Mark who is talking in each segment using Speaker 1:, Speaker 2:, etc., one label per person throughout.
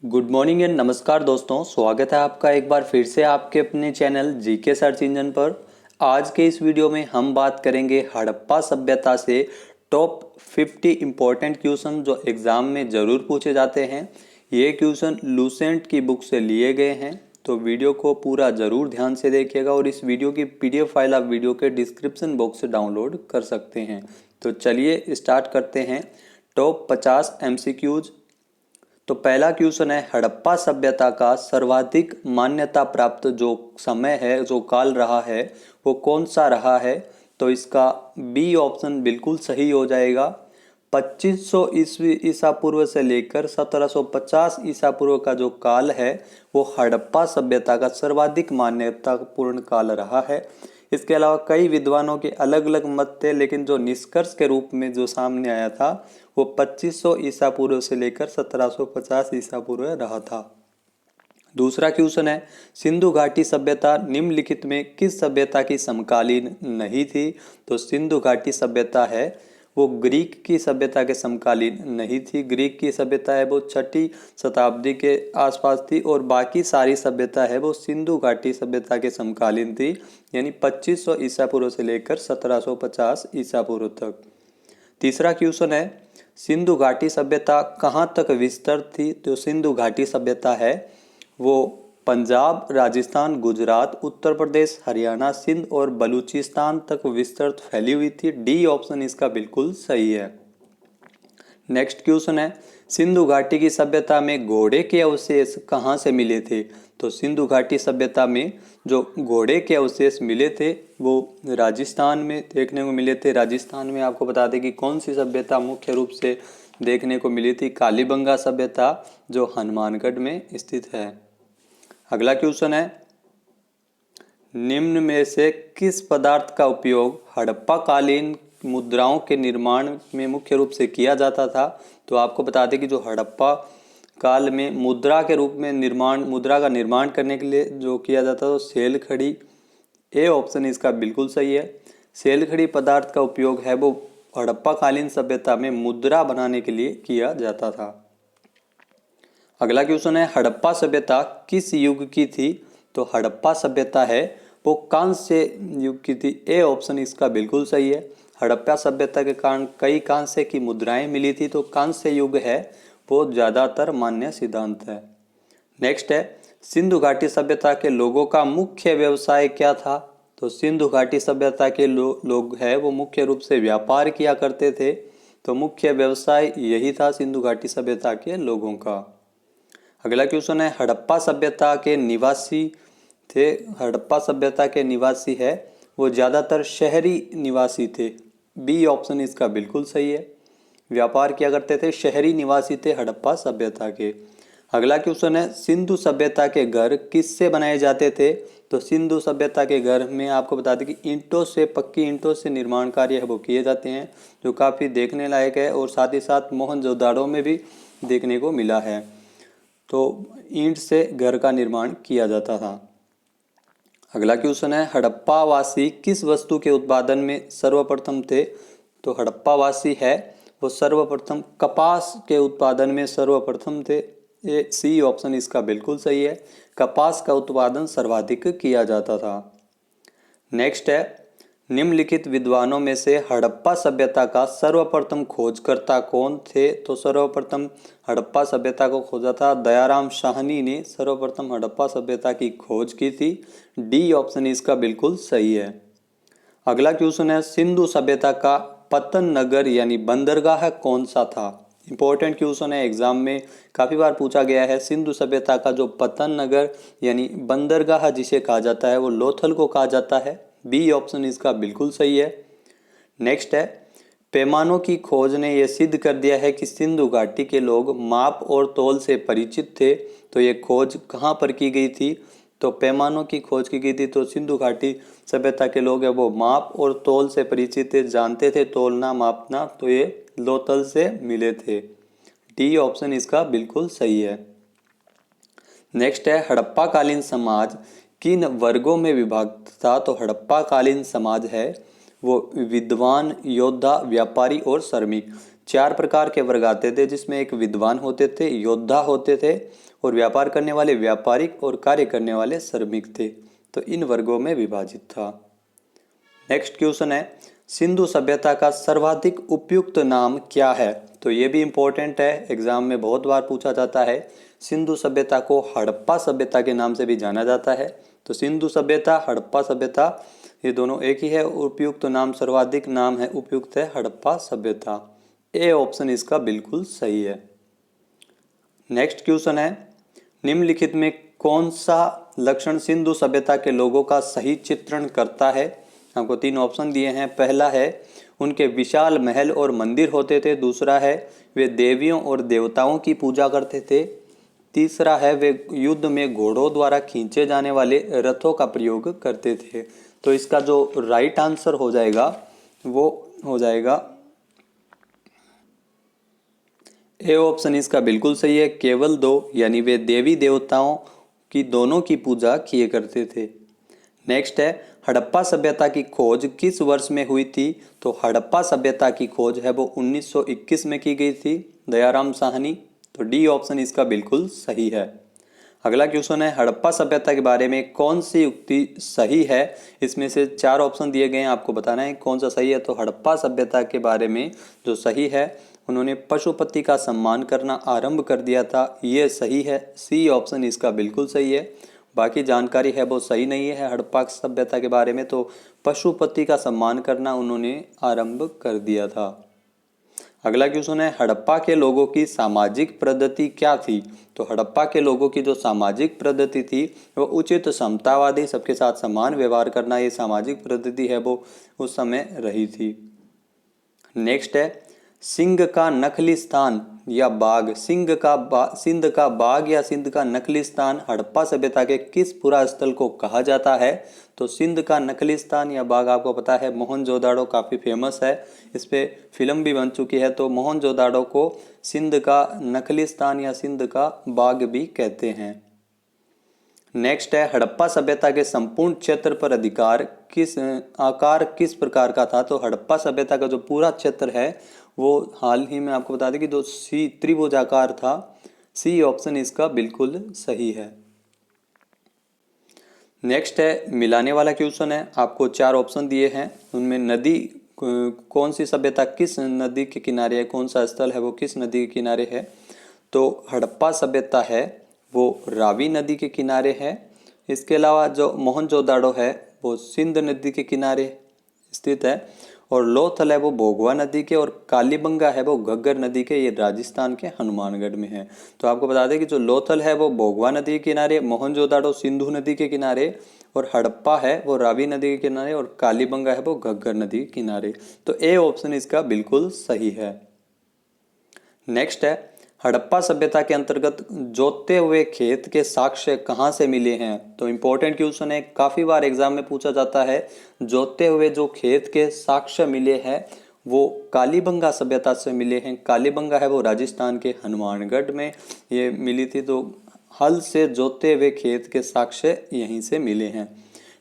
Speaker 1: Good morning and नमस्कार दोस्तों, स्वागत है आपका एक बार फिर से आपके अपने चैनल जीके सर्च इंजन पर। आज के इस वीडियो में हम बात करेंगे हड़प्पा सभ्यता से टॉप 50 इम्पोर्टेंट क्वेश्चन जो एग्ज़ाम में ज़रूर पूछे जाते हैं। ये क्वेश्चन लूसेंट की बुक से लिए गए हैं, तो वीडियो को पूरा ज़रूर ध्यान से देखिएगा और इस वीडियो की PDF फाइल आप वीडियो के डिस्क्रिप्शन बॉक्स से डाउनलोड कर सकते हैं। तो चलिए स्टार्ट करते हैं टॉप 50 MCQs। तो पहला क्वेश्चन है, हड़प्पा सभ्यता का सर्वाधिक मान्यता प्राप्त जो समय है, जो काल रहा है, वो कौन सा रहा है? तो इसका बी ऑप्शन बिल्कुल सही हो जाएगा। 2500 ईसा पूर्व से लेकर 1750 ईसा पूर्व का जो काल है वो हड़प्पा सभ्यता का सर्वाधिक मान्यतापूर्ण काल रहा है। इसके अलावा कई विद्वानों के अलग अलग मत थे, लेकिन जो निष्कर्ष के रूप में जो सामने आया था वो 2500 ईसा पूर्व से लेकर 1750 ईसा पूर्व रहा था। दूसरा क्वेश्चन है, सिंधु घाटी सभ्यता निम्नलिखित में किस सभ्यता की समकालीन नहीं थी? तो सिंधु घाटी सभ्यता है वो ग्रीक की सभ्यता के समकालीन नहीं थी। ग्रीक की सभ्यता है वो 6ठी शताब्दी के आसपास थी और बाकी सारी सभ्यता है वो सिंधु घाटी सभ्यता के समकालीन थी, यानी 2500 ईसा पूर्व से लेकर 1750 ईसा पूर्व तक। तीसरा क्वेश्चन है, सिंधु घाटी सभ्यता कहाँ तक विस्तृत थी? जो सिंधु घाटी सभ्यता है वो पंजाब, राजस्थान, गुजरात, उत्तर प्रदेश, हरियाणा, सिंध और बलूचिस्तान तक विस्तृत फैली हुई थी। डी ऑप्शन इसका बिल्कुल सही है। नेक्स्ट क्वेश्चन है, सिंधु घाटी की सभ्यता में घोड़े के अवशेष कहाँ से मिले थे? तो सिंधु घाटी सभ्यता में जो घोड़े के अवशेष मिले थे वो राजस्थान में देखने को मिले थे। राजस्थान में आपको बता दें कि कौन सी सभ्यता मुख्य रूप से देखने को मिली थी? कालीबंगा सभ्यता, जो हनुमानगढ़ में स्थित है। अगला क्वेश्चन है, निम्न में से किस पदार्थ का उपयोग हड़प्पा कालीन मुद्राओं के निर्माण में मुख्य रूप से किया जाता था? तो आपको बता दें कि जो हड़प्पा काल में मुद्रा के रूप में मुद्रा का निर्माण करने के लिए जो किया जाता था वो सेल खड़ी। ए ऑप्शन इसका बिल्कुल सही है। सेल खड़ी पदार्थ का उपयोग है वो हड़प्पा कालीन सभ्यता में मुद्रा बनाने के लिए किया जाता था। अगला क्वेश्चन है, हड़प्पा सभ्यता किस युग की थी? तो हड़प्पा सभ्यता है वो कांस्य युग की थी। ए ऑप्शन इसका बिल्कुल सही है। हड़प्पा सभ्यता के कारण कई कांस्य की मुद्राएं मिली थी, तो कांस्य युग है वो ज़्यादातर मान्य सिद्धांत है। नेक्स्ट है, सिंधु घाटी सभ्यता के लोगों का मुख्य व्यवसाय क्या था? तो सिंधु घाटी सभ्यता के लोग है वो मुख्य रूप से व्यापार किया करते थे, तो मुख्य व्यवसाय यही था सिंधु घाटी सभ्यता के लोगों का। अगला क्वेश्चन है, हड़प्पा सभ्यता के निवासी थे। हड़प्पा सभ्यता के निवासी है वो ज़्यादातर शहरी निवासी थे। बी ऑप्शन इसका बिल्कुल सही है। व्यापार किया करते थे, शहरी निवासी थे हड़प्पा सभ्यता के। अगला क्वेश्चन है, सिंधु सभ्यता के घर किससे बनाए जाते थे? तो सिंधु सभ्यता के घर में आपको बता दें कि ईंटों से, पक्की ईंटों से निर्माण कार्य है वो किए जाते हैं, जो काफ़ी देखने लायक है और साथ ही साथ मोहनजोदाड़ो में भी देखने को मिला है। तो ईंट से घर का निर्माण किया जाता था। अगला क्वेश्चन है, हड़प्पा वासी किस वस्तु के उत्पादन में सर्वप्रथम थे? तो हड़प्पा वासी है वो सर्वप्रथम कपास के उत्पादन में सर्वप्रथम थे। ये सी ऑप्शन इसका बिल्कुल सही है। कपास का उत्पादन सर्वाधिक किया जाता था। नेक्स्ट है, निम्नलिखित विद्वानों में से हड़प्पा सभ्यता का सर्वप्रथम खोजकर्ता कौन थे? तो सर्वप्रथम हड़प्पा सभ्यता को खोजा था दयाराम साहनी ने सर्वप्रथम हड़प्पा सभ्यता की खोज की थी। डी ऑप्शन इसका बिल्कुल सही है। अगला क्वेश्चन है, सिंधु सभ्यता का पतन नगर यानी बंदरगाह कौन सा था? इंपॉर्टेंट क्वेश्चन है, एग्जाम में काफ़ी बार पूछा गया है। सिंधु सभ्यता का जो पतन नगर यानी बंदरगाह जिसे कहा जाता है वो लोथल को कहा जाता है। बी ऑप्शन इसका बिल्कुल सही है। नेक्स्ट है, पैमानों की खोज ने यह सिद्ध कर दिया है कि सिंधु घाटी के लोग माप और तौल से परिचित थे। तो ये खोज कहाँ पर की गई थी? तो पैमानों की खोज की गई थी, तो सिंधु घाटी सभ्यता के लोग है वो माप और तौल से परिचित थे, जानते थे तौलना मापना, तो ये लोथल से मिले थे। डी ऑप्शन इसका बिल्कुल सही है। नेक्स्ट है, हड़प्पा कालीन समाज किन वर्गों में विभाजित था? तो हड़प्पा कालीन समाज है वो विद्वान, योद्धा, व्यापारी और श्रमिक, 4 प्रकार के वर्ग आते थे, जिसमें एक विद्वान होते थे, योद्धा होते थे और व्यापार करने वाले व्यापारिक और कार्य करने वाले श्रमिक थे। तो इन वर्गों में विभाजित था। नेक्स्ट क्वेश्चन है, सिंधु सभ्यता का सर्वाधिक उपयुक्त नाम क्या है? तो ये भी इंपॉर्टेंट है, एग्जाम में बहुत बार पूछा जाता है। सिंधु सभ्यता को हड़प्पा सभ्यता के नाम से भी जाना जाता है। तो सिंधु सभ्यता, हड़प्पा सभ्यता, ये दोनों एक ही है। उपयुक्त नाम, सर्वाधिक नाम है उपयुक्त है हड़प्पा सभ्यता। ए ऑप्शन इसका बिल्कुल सही है। नेक्स्ट क्वेश्चन है, निम्नलिखित में कौन सा लक्षण सिंधु सभ्यता के लोगों का सही चित्रण करता है? आपको 3 ऑप्शन दिए हैं। पहला है उनके विशाल महल और मंदिर होते थे। दूसरा है वे देवियों और देवताओं की पूजा करते थे। तीसरा है वे युद्ध में घोड़ों द्वारा खींचे जाने वाले रथों का प्रयोग करते थे। तो इसका जो राइट आंसर हो जाएगा वो हो जाएगा ए ऑप्शन इसका बिल्कुल सही है, केवल 2, यानी वे देवी देवताओं की दोनों की पूजा किए करते थे। नेक्स्ट है, हड़प्पा सभ्यता की खोज किस वर्ष में हुई थी? तो हड़प्पा सभ्यता की खोज है वो 1921 में की गई थी, दयाराम साहनी। तो डी ऑप्शन इसका बिल्कुल सही है। अगला क्वेश्चन है, हड़प्पा सभ्यता के बारे में कौन सी युक्ति सही है? इसमें से 4 ऑप्शन दिए गए हैं, आपको बताना है कौन सा सही है। तो हड़प्पा सभ्यता के बारे में जो सही है, उन्होंने पशुपति का सम्मान करना आरंभ कर दिया था, ये सही है। सी ऑप्शन इसका बिल्कुल सही है। बाकी जानकारी है वो सही नहीं है हड़प्पा सभ्यता के बारे में। तो पशुपति का सम्मान करना उन्होंने आरंभ कर दिया था। अगला क्वेश्चन है, हड़प्पा के लोगों की सामाजिक पद्धति क्या थी? तो हड़प्पा के लोगों की जो सामाजिक पद्धति थी वो उचित, समतावादी, सबके साथ समान व्यवहार करना, ये सामाजिक पद्धति है वो उस समय रही थी। नेक्स्ट है, सिंह का नकली स्थान या बाग, सिंध का बाग या सिंध का नकली स्थान हड़प्पा सभ्यता के किस पुरा स्थल को कहा जाता है? तो सिंध का नकली स्थान या बाग आपको पता है मोहनजोदाड़ो काफ़ी फेमस है, इस पे फिल्म भी बन चुकी है। तो मोहनजोदाड़ो को सिंध का नकली स्थान या सिंध का बाग भी कहते हैं। नेक्स्ट है, हड़प्पा सभ्यता के संपूर्ण क्षेत्र पर अधिकार आकार किस प्रकार का था? तो हड़प्पा सभ्यता का जो पूरा क्षेत्र है वो हाल ही में आपको बता दें कि जो सी त्रिभुजाकार था। सी ऑप्शन इसका बिल्कुल सही है। नेक्स्ट है, मिलाने वाला क्वेश्चन है। आपको 4 ऑप्शन दिए हैं, उनमें नदी कौन सी सभ्यता किस नदी के किनारे है, कौन सा स्थल है वो किस नदी के किनारे है? तो हड़प्पा सभ्यता है वो रावी नदी के किनारे है। इसके अलावा जो मोहनजोदाड़ो है वो सिंध नदी के किनारे स्थित है, और लोथल है वो भोगवा नदी के, और कालीबंगा है वो घग्गर नदी के, ये राजस्थान के हनुमानगढ़ में है। तो आपको बता दें कि जो लोथल है वो भोगवा नदी के किनारे, मोहनजोदाड़ो सिंधु नदी के किनारे, और हड़प्पा है वो रावी नदी के किनारे, और कालीबंगा है वो घग्गर नदी के किनारे। तो ए ऑप्शन इसका बिल्कुल सही है। नेक्स्ट है, हड़प्पा सभ्यता के अंतर्गत जोते हुए खेत के साक्ष्य कहाँ से मिले हैं? तो इंपॉर्टेंट क्वेश्चन है, काफी बार एग्जाम में पूछा जाता है। जोते हुए जो खेत के साक्ष्य मिले हैं वो कालीबंगा सभ्यता से मिले हैं। कालीबंगा है वो राजस्थान के हनुमानगढ़ में ये मिली थी। तो हल से जोते हुए खेत के साक्ष्य यहीं से मिले हैं।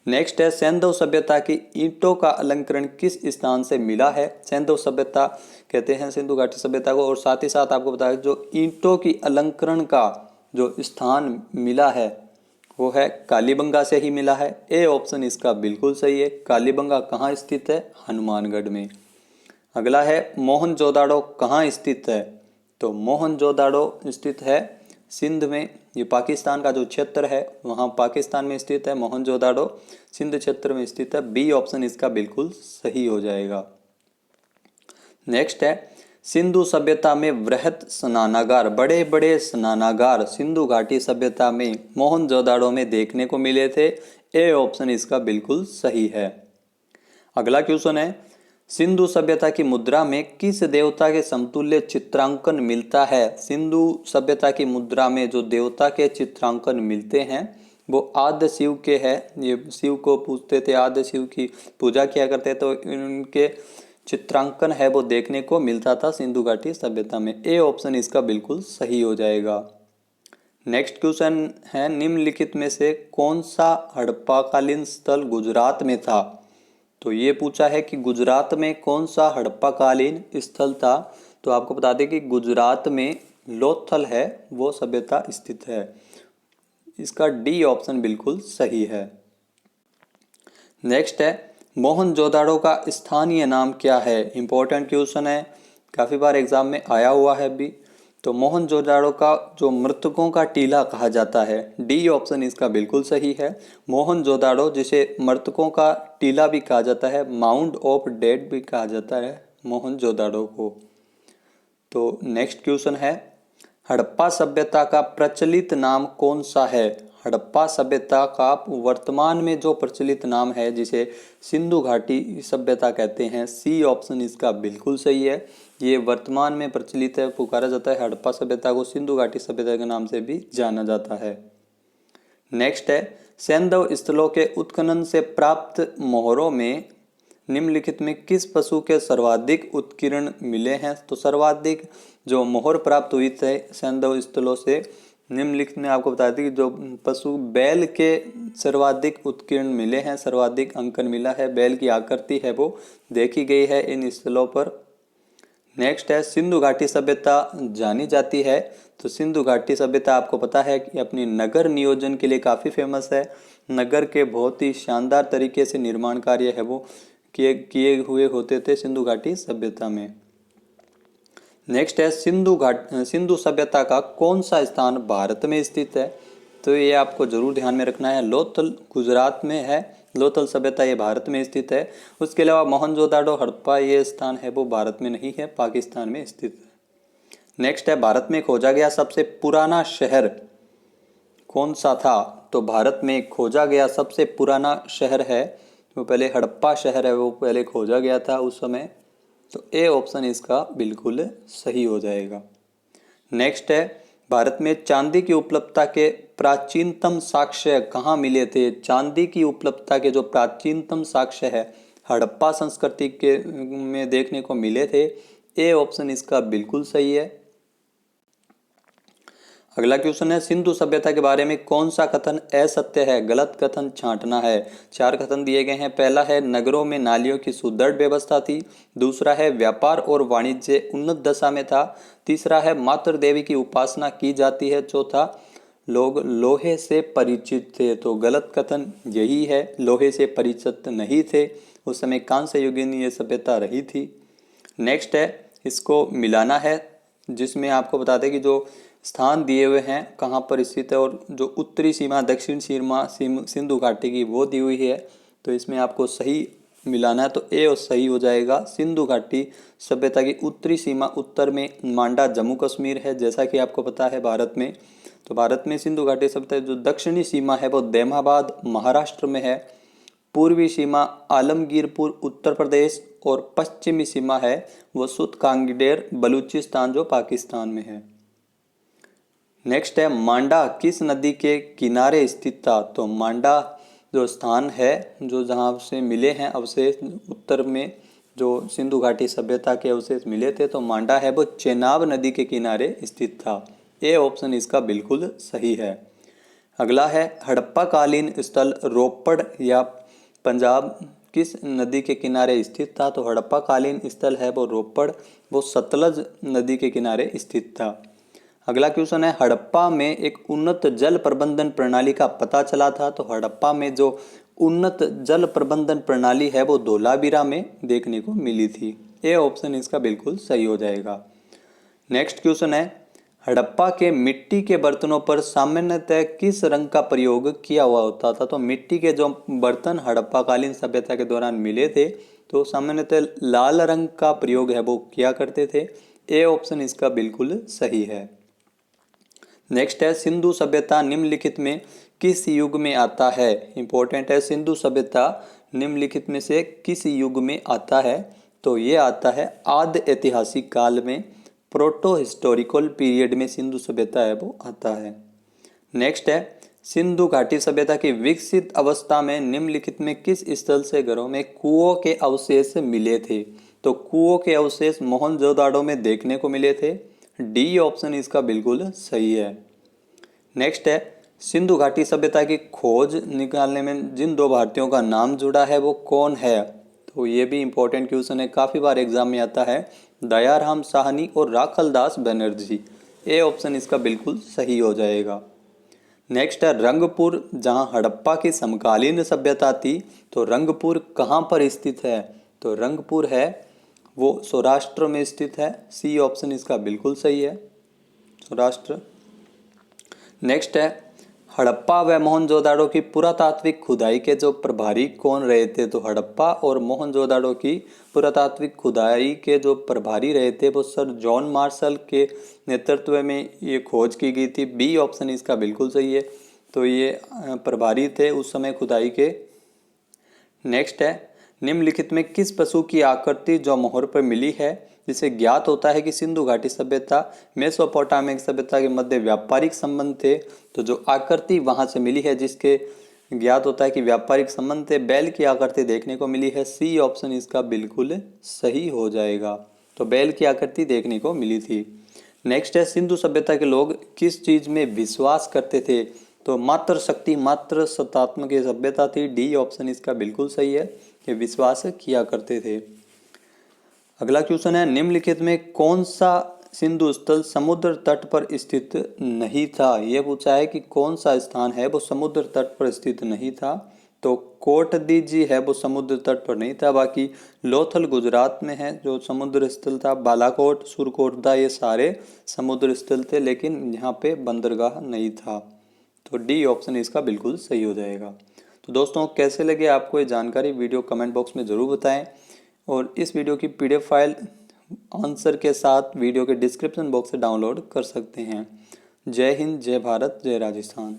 Speaker 1: नेक्स्ट है, सैंधव सभ्यता की ईंटों का अलंकरण किस स्थान से मिला है? सैंधव सभ्यता कहते हैं सिंधु घाटी सभ्यता को, और साथ ही साथ आपको बताया जो ईंटों की अलंकरण का जो स्थान मिला है वो है कालीबंगा से ही मिला है। ए ऑप्शन इसका बिल्कुल सही है। कालीबंगा कहाँ स्थित है? हनुमानगढ़ में। अगला है, मोहनजोदाड़ो कहाँ स्थित है? तो मोहनजोदाड़ो स्थित है सिंध में, ये पाकिस्तान का जो क्षेत्र है वहाँ पाकिस्तान में स्थित है। मोहनजोदाड़ो सिंध क्षेत्र में स्थित है। बी ऑप्शन इसका बिल्कुल सही हो जाएगा। नेक्स्ट है, सिंधु सभ्यता में वृहत स्नानागार, बड़े बड़े स्नानागार सिंधु घाटी सभ्यता में मोहनजोदाड़ो में देखने को मिले थे। ए ऑप्शन इसका बिल्कुल सही है। अगला क्वेश्चन है, सिंधु सभ्यता की मुद्रा में किस देवता के समतुल्य चित्रांकन मिलता है? सिंधु सभ्यता की मुद्रा में जो देवता के चित्रांकन मिलते हैं वो आद्य शिव के हैं। ये शिव को पूजते थे, आद्य शिव की पूजा किया करते, तो इनके चित्रांकन है वो देखने को मिलता था सिंधु घाटी सभ्यता में। ए ऑप्शन इसका बिल्कुल सही हो जाएगा। नेक्स्ट क्वेश्चन है, निम्नलिखित में से कौन सा हड़प्पाकालीन स्थल गुजरात में था? तो ये पूछा है कि गुजरात में कौन सा हड़प्पाकालीन स्थल था? तो आपको बता दें कि गुजरात में लोथल है वो सभ्यता स्थित है। इसका डी ऑप्शन बिल्कुल सही है। नेक्स्ट है, मोहनजोदाड़ो का स्थानीय नाम क्या है? इंपॉर्टेंट क्वेश्चन है, काफ़ी बार एग्जाम में आया हुआ है भी। तो मोहनजोदाड़ो का जो मृतकों का टीला कहा जाता है, डी ऑप्शन इसका बिल्कुल सही है। मोहनजोदाड़ो जिसे मृतकों का टीला भी कहा जाता है, माउंट ऑफ डेड भी कहा जाता है मोहनजोदाड़ो को। तो नेक्स्ट क्वेश्चन है, हड़प्पा सभ्यता का प्रचलित नाम कौन सा है? हड़प्पा सभ्यता का वर्तमान में जो प्रचलित नाम है जिसे सिंधु घाटी सभ्यता कहते हैं, सी ऑप्शन इसका बिल्कुल सही है। ये वर्तमान में प्रचलित है, पुकारा जाता है। हड़प्पा सभ्यता को सिंधु घाटी सभ्यता के नाम से भी जाना जाता है। नेक्स्ट है, सैंधव स्थलों के उत्खनन से प्राप्त मोहरों में निम्नलिखित में किस पशु के सर्वाधिक उत्कीर्ण मिले हैं? तो सर्वाधिक जो मोहर प्राप्त हुई थे सैंधव स्थलों से, निम्नलिखित में आपको बता दें कि जो पशु बैल के सर्वाधिक उत्कीर्ण मिले हैं, सर्वाधिक अंकन मिला है, बैल की आकृति है वो देखी गई है इन स्थलों पर। नेक्स्ट है, सिंधु घाटी सभ्यता जानी जाती है। तो सिंधु घाटी सभ्यता आपको पता है कि अपनी नगर नियोजन के लिए काफ़ी फेमस है। नगर के बहुत ही शानदार तरीके से निर्माण कार्य है वो किए हुए होते थे सिंधु घाटी सभ्यता में। नेक्स्ट है, सिंधु सभ्यता का कौन सा स्थान भारत में स्थित है? तो ये आपको जरूर ध्यान में रखना है। लोथल गुजरात में है, लोथल सभ्यता ये भारत में स्थित है। उसके अलावा मोहनजोदाड़ो हड़प्पा ये स्थान है वो भारत में नहीं है, पाकिस्तान में स्थित है। नेक्स्ट है, भारत में खोजा गया सबसे पुराना शहर कौन सा था? तो भारत में खोजा गया सबसे पुराना शहर है वो पहले हड़प्पा शहर है, वो पहले खोजा गया था उस समय। तो ए ऑप्शन इसका बिल्कुल सही हो जाएगा। नेक्स्ट है, भारत में चांदी की उपलब्धता के प्राचीनतम साक्ष्य कहाँ मिले थे? चांदी की उपलब्धता के जो प्राचीनतम साक्ष्य है हड़प्पा संस्कृति के में देखने को मिले थे। ए ऑप्शन इसका बिल्कुल सही है। अगला क्वेश्चन है, सिंधु सभ्यता के बारे में कौन सा कथन असत्य है? गलत कथन छांटना है। 4 कथन दिए गए हैं। पहला है, नगरों में नालियों की सुदृढ़ व्यवस्था थी। दूसरा है, व्यापार और वाणिज्य उन्नत दशा में था। तीसरा है, मातृ देवी की उपासना की जाती है। चौथा, लोग लोहे से परिचित थे। तो गलत कथन यही है, लोहे से परिचित नहीं थे। उस समय कांस्य युगीन ये सभ्यता रही थी। नेक्स्ट है, इसको मिलाना है, जिसमें आपको बता दें कि जो स्थान दिए हुए हैं कहाँ पर स्थित है और जो उत्तरी सीमा दक्षिण सीमा सिंधु घाटी की वो दी हुई है। तो इसमें आपको सही मिलाना है, तो ए और सही हो जाएगा। सिंधु घाटी सभ्यता की उत्तरी सीमा उत्तर में मांडा जम्मू कश्मीर है, जैसा कि आपको पता है भारत में। तो भारत में सिंधु घाटी सभ्यता जो दक्षिणी सीमा है वो दैमाबाद महाराष्ट्र में है। पूर्वी सीमा आलमगीरपुर उत्तर प्रदेश और पश्चिमी सीमा है वो सुत कांगडेर बलूचिस्तान जो पाकिस्तान में है। नेक्स्ट है, मांडा किस नदी के किनारे स्थित था? तो मांडा जो स्थान है जो जहाँ से मिले हैं अवशेष उत्तर में जो सिंधु घाटी सभ्यता के अवशेष मिले थे, तो मांडा है वो चेनाब नदी के किनारे स्थित था। ए ऑप्शन इसका बिल्कुल सही है। अगला है, हड़प्पा कालीन स्थल रोपड़ या पंजाब किस नदी के किनारे स्थित था? तो हड़प्पा कालीन स्थल है वो रोपड़, वो सतलज नदी के किनारे स्थित था। अगला क्वेश्चन है, हड़प्पा में एक उन्नत जल प्रबंधन प्रणाली का पता चला था। तो हड़प्पा में जो उन्नत जल प्रबंधन प्रणाली है वो धोलावीरा में देखने को मिली थी। ए ऑप्शन इसका बिल्कुल सही हो जाएगा। नेक्स्ट क्वेश्चन है, हड़प्पा के मिट्टी के बर्तनों पर सामान्यतः किस रंग का प्रयोग किया हुआ होता था? तो मिट्टी के जो बर्तन हड़प्पा कालीन सभ्यता के दौरान मिले थे तो सामान्यतः लाल रंग का प्रयोग है वो किया करते थे। ए ऑप्शन इसका बिल्कुल सही है। नेक्स्ट है, सिंधु सभ्यता निम्नलिखित में किस युग में आता है? इंपॉर्टेंट है, सिंधु सभ्यता निम्नलिखित में से किस युग में आता है? तो ये आता है आद्य ऐतिहासिक काल में, प्रोटो हिस्टोरिकल पीरियड में सिंधु सभ्यता है वो आता है। नेक्स्ट है, सिंधु घाटी सभ्यता की विकसित अवस्था में निम्नलिखित में किस स्थल से घरों में कुओं के अवशेष मिले थे? तो कुओं के अवशेष मोहनजोदाड़ो में देखने को मिले थे। डी ऑप्शन इसका बिल्कुल सही है। नेक्स्ट है, सिंधु घाटी सभ्यता की खोज निकालने में जिन 2 भारतीयों का नाम जुड़ा है वो कौन है? तो ये भी इम्पोर्टेंट क्वेश्चन है, काफ़ी बार एग्जाम में आता है। दयाराम साहनी और राखलदास बनर्जी, ए ऑप्शन इसका बिल्कुल सही हो जाएगा। नेक्स्ट है रंगपुर, जहाँ हड़प्पा की समकालीन सभ्यता थी। तो रंगपुर कहाँ पर स्थित है? तो रंगपुर है वो सौराष्ट्र में स्थित है, सी ऑप्शन इसका बिल्कुल सही है, सौराष्ट्र। नेक्स्ट है हड़प्पा व मोहनजोदाड़ो की पुरातात्विक खुदाई के जो प्रभारी कौन रहे थे? तो हड़प्पा और मोहनजोदाड़ो की पुरातात्विक खुदाई के जो प्रभारी रहे थे वो सर जॉन मार्शल के नेतृत्व में ये खोज की गई थी, बी ऑप्शन इसका बिल्कुल सही है। तो ये प्रभारी थे उस समय खुदाई के। नेक्स्ट है निम्नलिखित में किस पशु की आकृति जो मोहर पर मिली है जिसे ज्ञात होता है कि सिंधु घाटी सभ्यता मेसोपोटामिक सभ्यता के मध्य व्यापारिक संबंध थे? तो जो आकृति वहां से मिली है जिसके ज्ञात होता है कि व्यापारिक संबंध थे, बैल की आकृति देखने को मिली है, सी ऑप्शन इसका बिल्कुल सही हो जाएगा। तो बैल की आकृति देखने को मिली थी। नेक्स्ट है सिंधु सभ्यता के लोग किस चीज में विश्वास करते थे? तो मात्र शक्ति, मात्र सत्तात्मक सभ्यता थी, डी ऑप्शन इसका बिल्कुल सही है, ये विश्वास किया करते थे। अगला क्वेश्चन है निम्नलिखित में कौन सा सिंधु स्थल समुद्र तट पर स्थित नहीं था? यह पूछा है कि कौन सा स्थान है वो समुद्र तट पर स्थित नहीं था। तो कोटदीजी है वो समुद्र तट पर नहीं था, बाकी लोथल गुजरात में है जो समुद्र स्थल था, बालाकोट, सुरकोटदा ये सारे समुद्र स्थल थे, लेकिन यहाँ पे बंदरगाह नहीं था। तो डी ऑप्शन इसका बिल्कुल सही हो जाएगा। तो दोस्तों कैसे लगे आपको ये जानकारी, वीडियो कमेंट बॉक्स में ज़रूर बताएं, और इस वीडियो की PDF फाइल आंसर के साथ वीडियो के डिस्क्रिप्शन बॉक्स से डाउनलोड कर सकते हैं। जय हिंद, जय भारत, जय राजस्थान।